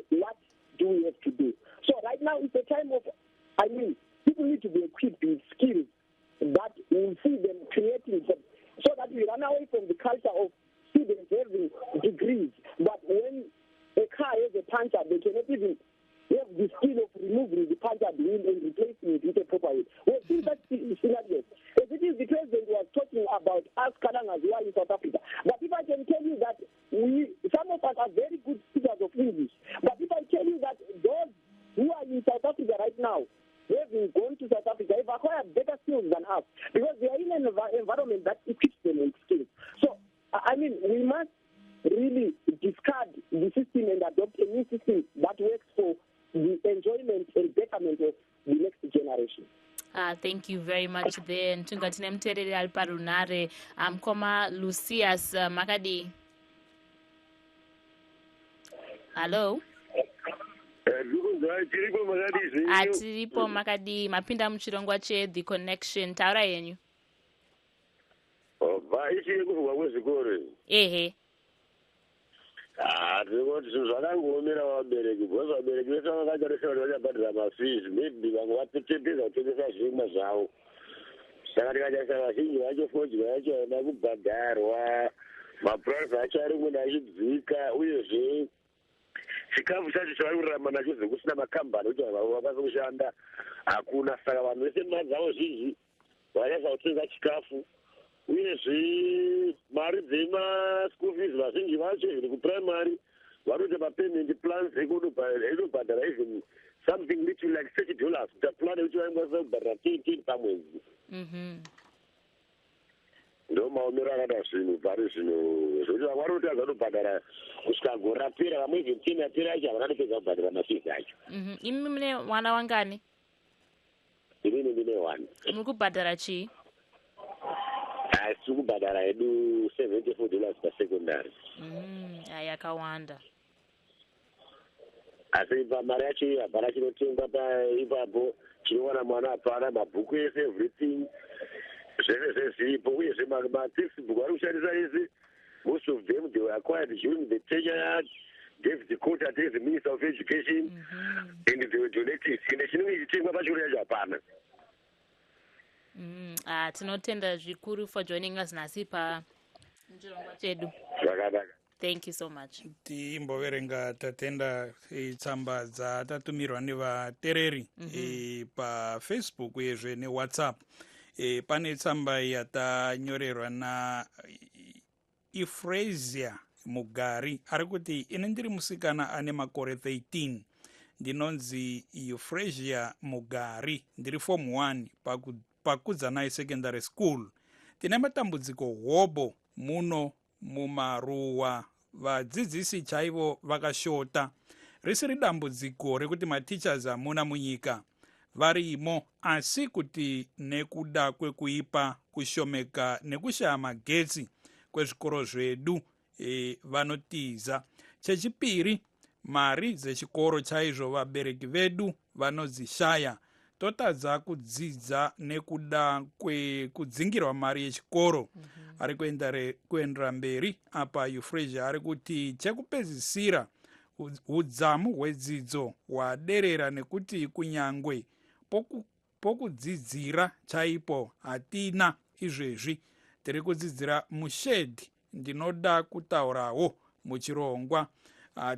what do we have to do? So right now it's a time of, people need to be equipped with skills that will see them creating, so that we run away from the culture of students having degrees, but when a car has a puncture, they cannot even have the skill of removing the punctured wheel and replacing it with a proper wheel. We've seen that scenario. As it is, the president was talking about us Kalangas who are in South Africa. But if I can tell you that some of us are very good speakers of English, but if I tell you that those who are in South Africa right now, they've gone to South Africa, they've acquired better skills than us, because they are in an environment that equips them with skills. So, we must really discard the system and adopt a new system that works for the enjoyment and betterment of the next generation. Thank you very much there. Tungatine mterere ali parunare koma Lucius Makadi. Hello. Atiripo Makadi mapinda muchirongwa che The Connection. Taura yenyu. Ichiri kuvuka kwezvikoro. Ehe. Ndinoti zvakangoomera vabereki, because vabereki vese vakagarisha kuti vachabhadhira mafees, maybe vamwe vatotendeza kutengesa zvirimwa zvavo. Saka tikachasa vazhinji vacho fodya yacho vaida kubhadharwa, mapuraizi acho ari munhu achidzika uyezve chikafu chacho chavari kurarama nacho zekusina makambani kuti vanhu vakwanisa kushanda hakuna. Saka vanhu vese mari dzavo zhinji vanyaisa kutenga chikafu uyezve mari dzemaschool fees vazhinji vacho zviri kuprimary vanoita mapayment plans ekunobhadhara even something little like $30 kuita plan yekuti vaingwanisa kubhadhara 10 pamwedzi. ndo maomero akada zvinhu pari zvino zvokuti vamwe vari kutadza kutobhadhara kusvika gore rapera, vamwe even 10 yapera acho havanatopedza kubhadhara mafees acho. Imi mune mwana wangani? Inini ndine 1. Muri kubhadhara chii? Tiri kubhadhara hedu $74 pasecondary. Yakawanda. Asi mari yacho hapana chinotengwa ipapo, chinowana mwana hapana, mabhuku ese everything zvese zviripo, uyezve matextbook vari kushandisa ese, most of them they were acquired during the tenure David Kota as the Minister of Education, and they were donated. Ende chinenge chichitengwa pachikoro yacho hapana. Tinotenda zvikuru for joining us nhasi pachirongwa chedu. Zvakanaka. Thank you so much. Timboverenga tatenda tsamba dzatatumirwa nevatereri paFacebook uyezve neWhatsApp. Pane tsamba yatanyorerwa naEphrasia Mugari ari kuti ine ndiri musikana ane makore 13. Ndinonzi Euphrasia Mugari, ndiri form 1 pakudzanai secondary school. Tine matambudziko hobo muno mumaruwa, vadzidzisi chaivo vakashota. Risiri dambudziko rekuti mateachers hamuna munyika, varimo, asi kuti nekuda kwekuipa, kushomeka nekushaya magetsi kwezvikoro zvedu vanotiza. Chechipiri, mari dzechikoro chaizvo vabereki vedu vanodzishaya. Totadza kudzidza nekuda kwekudzingirwa mari yechikoro. Ari kuendera mberi apa Euphrasia ari kuti chekupedzisira udzamu hwedzidzo hwaderera nekuti kunyangwe pokudzidzira chaipo hatina izvezvi, tiri kudzidzira mushedhi. Ndinoda kutaurawo muchirongwa.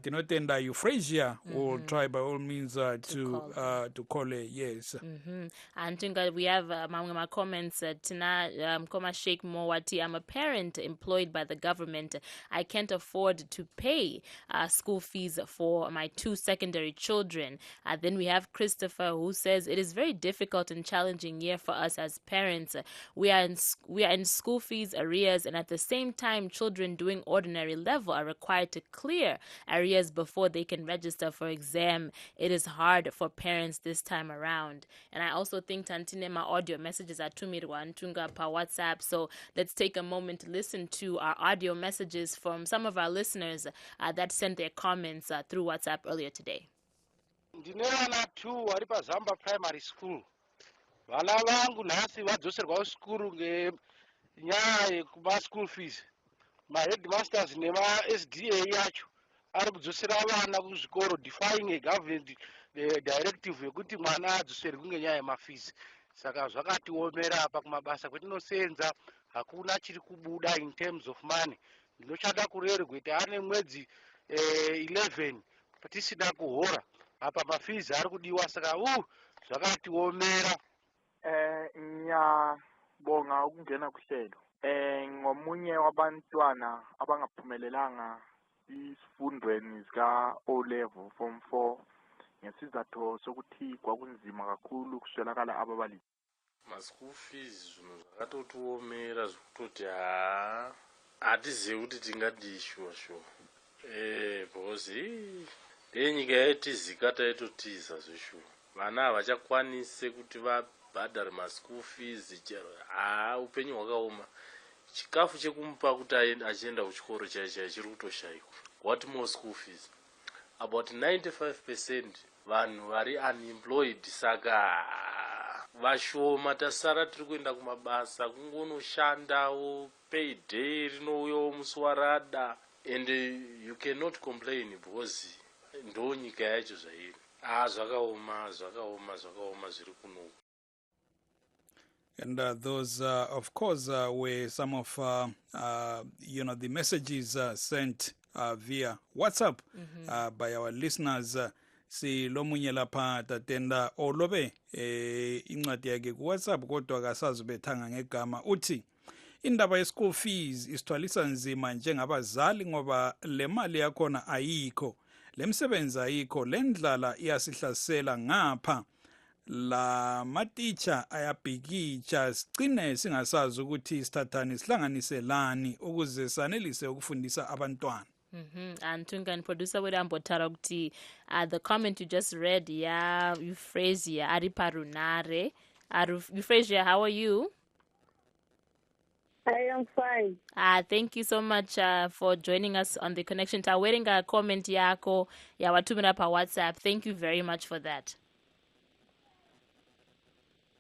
Tinotenda Euphrasia will try by all means to call her, yes. And we have among my comments, Tina Koma Sheikh Mowati, I'm a parent employed by the government. I can't afford to pay school fees for my 2 secondary children. Then we have Christopher, who says it is very difficult and challenging year for us as parents. We are in school fees arrears, and at the same time, children doing ordinary level are required to clear arrears before they can register for exam. It is hard for parents this time around. And I also think Tantinema audio messages are tumirwa ntunga pa WhatsApp. So let's take a moment to listen to our audio messages from some of our listeners that sent their comments through WhatsApp earlier today. Ndine vana 2 vari paZamba Primary School. Vana vangu nhasi vadzoserwa kuskuru ngenyaya yekuma school fees. Ma-headmasters nema-SDA yacho ari kudzosera vana kuzvikoro, defying a government directive yekuti mwana adzoserwe ngenyaya yemafees. Saka zvakatiomera apa kumabasa kwetinosenza hakuna chiri kubuda in terms of money. Ndinochada kurerwa kuti ane mwedzi 11 tisina kuhora apa mafees ari kudiwa, saka zvakatiomera. Ngiyabonga ukungena kuhlelo. Ngomunye wabantwana abangaphumelelanga isifundweni zika O level form 4 ngesizathu sokuthi kwakunzima kakhulu kuswelakala ababalisi. Ma-school fees zvinhu zvakatotiomera zvokutoti hatizivi kuti tingadi shuwa because ndenyika yaitizika taitotiza zveshuwa. Vana havachakwanise kuti vabhadhare ma-school fees chero upenyu hwakaoma. Chikafu chekumupa kuti achienda kuchikoro chaicho chiri kutoshayikwa. What more school fees? About 95% vanhu vari unemployed, saka vashoma tasara tiri kuenda kumabasa kungonoshandawo, payday rinouyawo musi warada, and you cannot complain because ndo nyika yacho zvairi. Zvakaoma zviri kuno. And those, of course, were some of, the messages sent via WhatsApp by our listeners. Si lo munye lapha tatenda olobe incwadi yakhe ku WhatsApp kodwa kasazibethanga ngegama uthi indaba ye-school fees isithwalisa nzima njengabazali ngoba le mali yakhona ayikho, le msebenzi ayikho, le ndlala iyasihlasela ngapha, la matitsha ayabhikitsha, sigcine singasazi ukuthi sithathani sihlanganiselani ukuze sanelise ukufundisa abantwana. And Tungan producer with Ambotara kuti the comment you just read, yeah, Euphrasia, Ari Parunare. Euphrasia, how are you? I am fine. Thank you so much for joining us on the connection. Wearing a comment yako ya watumira pa WhatsApp. Thank you very much for that.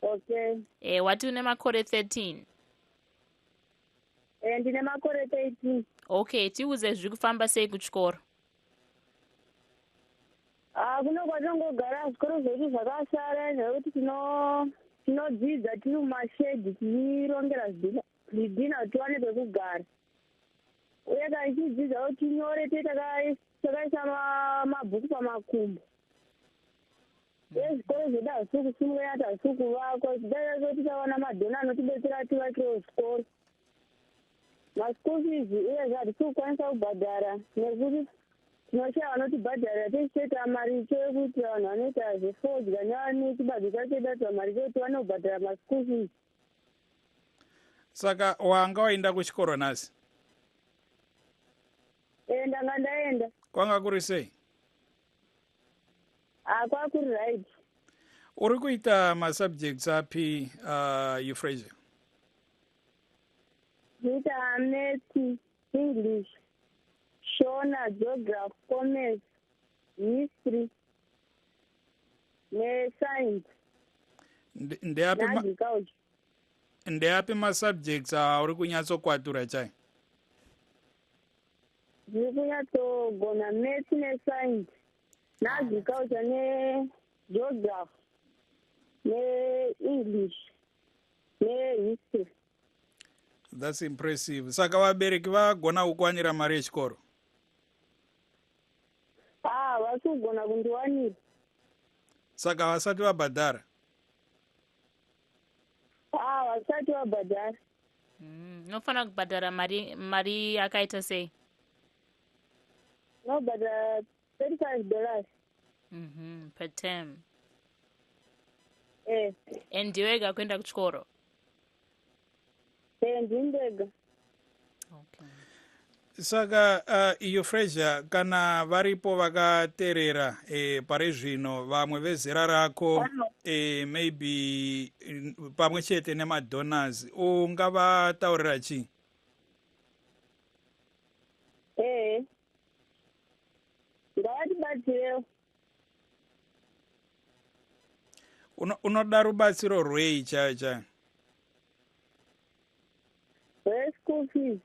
Okay. Watune makore 13. Ndine makore 13. Okay, tiuze zvikufamba sei kuchikoro? Kuno kwatongogara zvikoro zvedu zvakasara zvekuti tinodzidza tiri mumashedhi tichirongera zvidhina kuti tiwane pekugara. Uye kana tichidzidza kuti tinyore takaisa mabhuku pamakumbo. Uye zvikoro zvedu hazisi kusimuka ati hazisi kuvakwa. Tidaida kuti tawana madhona anotidetsera tivakirewo zvikoro. Maschool fees uye hatisi kukwanisa kubhadhara nekuti tinoshaya vanotibhadharira tichitoita mari chekuti vanhu vanoita zvefodya nevanotibadhisa chetoita mari chekuti tiwane kubhadhara maschool fees. Saka wanga waenda kuchikoro nhasi? Ndanga ndaenda. Kwanga kuri sei? Kwakuri right. Uri kuita masubjects api Euphrasia? Kuita maths, English, Shona, Geography, Commerce, History, Science, Agriculture. Ndeapi masubjects uri kunyatsokwatura chai? Ndiri kunyatsogona maths neScience, Agriculture, Geography, English, History. That's impressive. Saka vabereki vagona kukwanira mari yechikoro? Vasi kugona kundiwanira. Saka vasati vabhadhara? Vasati vabhadhara. Nofana kubhadhara mari yakaita sei? Nobhadhara $35. Per term. And ndiwega kuenda kuchikoro? Ndindega. Okay. Saka Euphrasia, kana varipo vakateerera pari zvino vamwe vezera rako maybe pamwe chete nemadonors, ungavataurira chii? Ngavatibatsirewo. Unoda rubatsiro rwei chayo? School fees.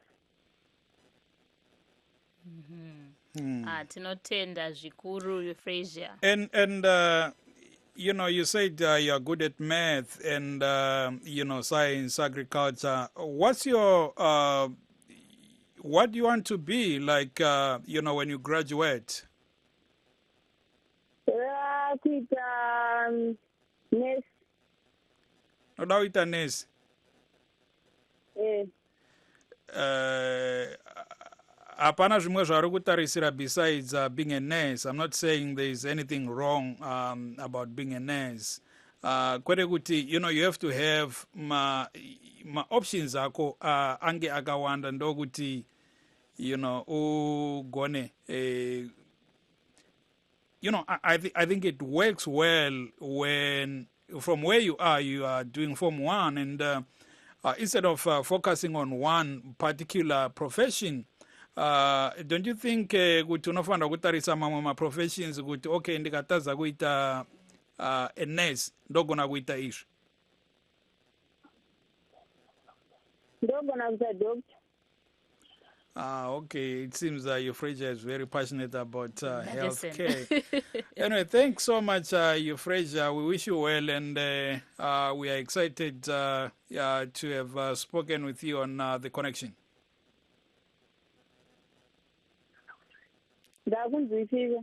Tinotenda zvikuru Euphrasia. And you said you're good at math and science, agriculture. What's your what do you want to be like when you graduate? Kuita nurse. Noda kuita nurse? Hapana zvimwe zvari kutarisira besides being a nurse. I'm not saying there's anything wrong about being a nurse. Kwete kuti you have to have ma options ako ange akawanda ndokuti ugone I think it works well when from where you are doing Form 1 and instead of focusing on one particular profession, don't you think kuti unofanira kutarisa mamwe ma-professions kuti okay ndikatadza kuita a nurse ndogona kuita izvi? Ndogona kuita doctor. Okay. It seems Euphrasia is very passionate about health Medicine. care. Anyway, thanks so much, Euphrasia. We wish you well, and we are excited to have spoken with you on the connection. ndakunzwisisa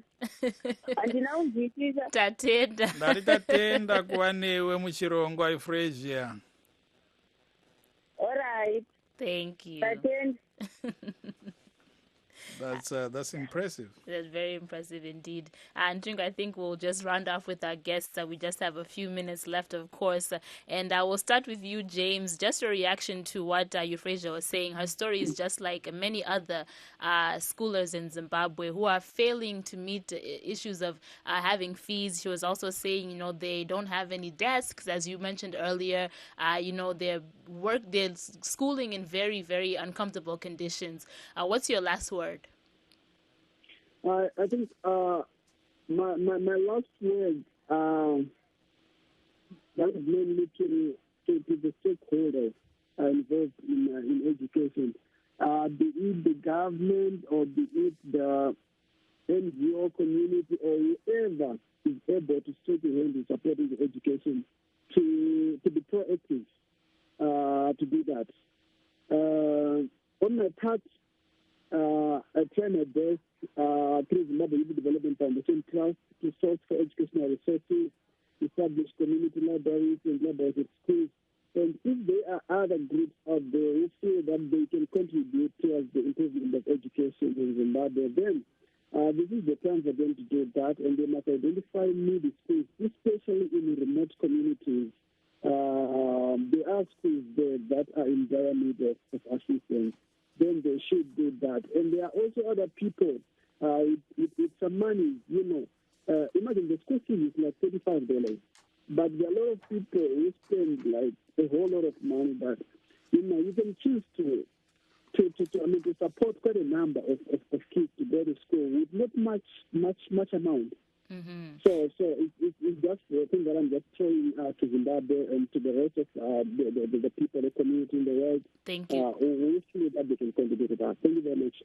handina kunzwisisa Tatenda. Ndari tatenda kuva newe muchirongwa, Euphrasia. all right Thank you. tatenda That's impressive. That's very impressive indeed. And I think we'll just round off with our guests. We just have a few minutes left, of course. And I will start with you, James. Just a reaction to what Euphrasia was saying. Her story is just like many other schoolers in Zimbabwe who are failing to meet issues of having fees. She was also saying, they don't have any desks, as you mentioned earlier. They're schooling in very, very uncomfortable conditions. What's your last word? I think my last word that is mainly to the stakeholders involved in education, be it the government or be it the NGO community or whoever is able to stretch a hand in supporting the education to be proactive to do that. On my part, I try my best through Zimbabwe Youth Development Foundation Trust to source for educational resources, establish community libraries and libraries at schools. And if there are other groups out there who feel that they can contribute towards the improvement of education in Zimbabwe, then this is the time for them to do that, and they must identify needy schools, especially in remote communities. There are schools there that are in dire need of assistance. Then they should do that. And there are also other people with some money, imagine the school fee is like $35. But there are a lot of people who spend like a whole lot of money, but you can choose to support quite a number of kids to go to school with not much amount. Mm-hmm. So it's just a thing that I'm just throwing to Zimbabwe and to the rest of the people, the community in the world. Thank you. We feel that they can contribute to that. Thank you very much.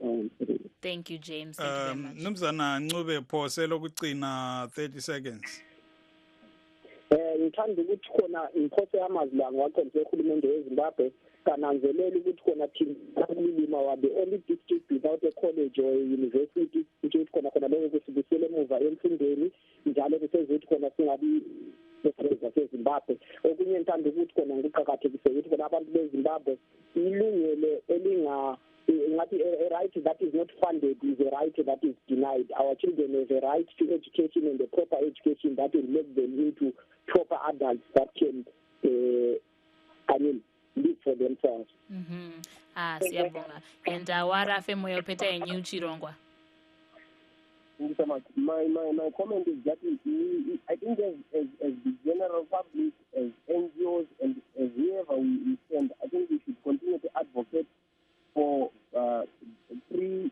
Thank you, James. Thank you very much. Mnumzana Ncube, phose lokugcina 30 seconds. Ngithanda ukuthi khona inkosi yamazilanga waqondisa uhulumende weZimbabwe kananzelela ukuthi khona thina ulima wa the only district without a college or a university ukuthi khona lokho kusibisele emuva emfundweni njalo kusezothi khona singabi ezimbabwe zaseZimbabwe. Okunye ngithanda ukuthi khona ngokuqhakathekise ukuthi khona abantu beZimbabwe ilungelo ngathi a right that is not funded is a right that is denied. Our children have a right to education and a proper education that will make them into proper adults that can live for themselves. Siyabonga. And warafe moyo peta enyu chirongwa. Thank you so much. My comment is that I think as the general public, as NGOs, and as whoever we send, I think we should continue to advocate for free,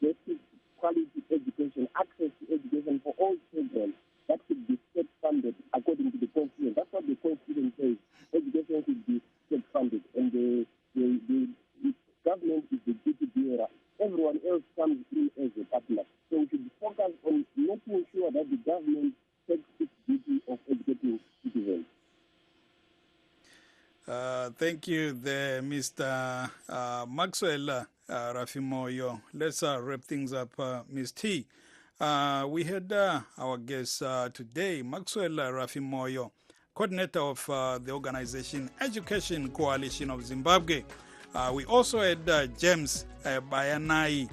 basic, quality education, access to education for all children. That should be state-funded according to the Constitution. That's what the Constitution says. Education should be state-funded, and the government is the duty bearer. Everyone else comes in as a partner. So we should focus on making sure that the government takes its duty of educating citizens. Thank you, Mr. Maxwell Rafimoyo. Let's wrap things up, Ms. T. We had our guest today, Maxwell Rafimoyo, coordinator of the organization Education Coalition of Zimbabwe. We also had James Bayanai,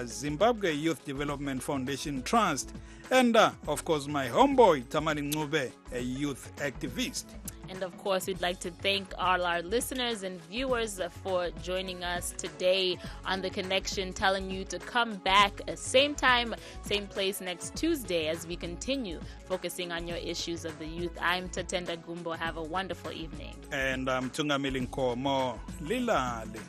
Zimbabwe Youth Development Foundation Trust, and of course my homeboy Tamani Ncube, a youth activist. And of course, we'd like to thank all our listeners and viewers for joining us today on The Connection, telling you to come back same time, same place next Tuesday as we continue focusing on your issues of the youth. I'm Tatenda Gumbo. Have a wonderful evening. And I'm Tungamili Nkomo Lilale.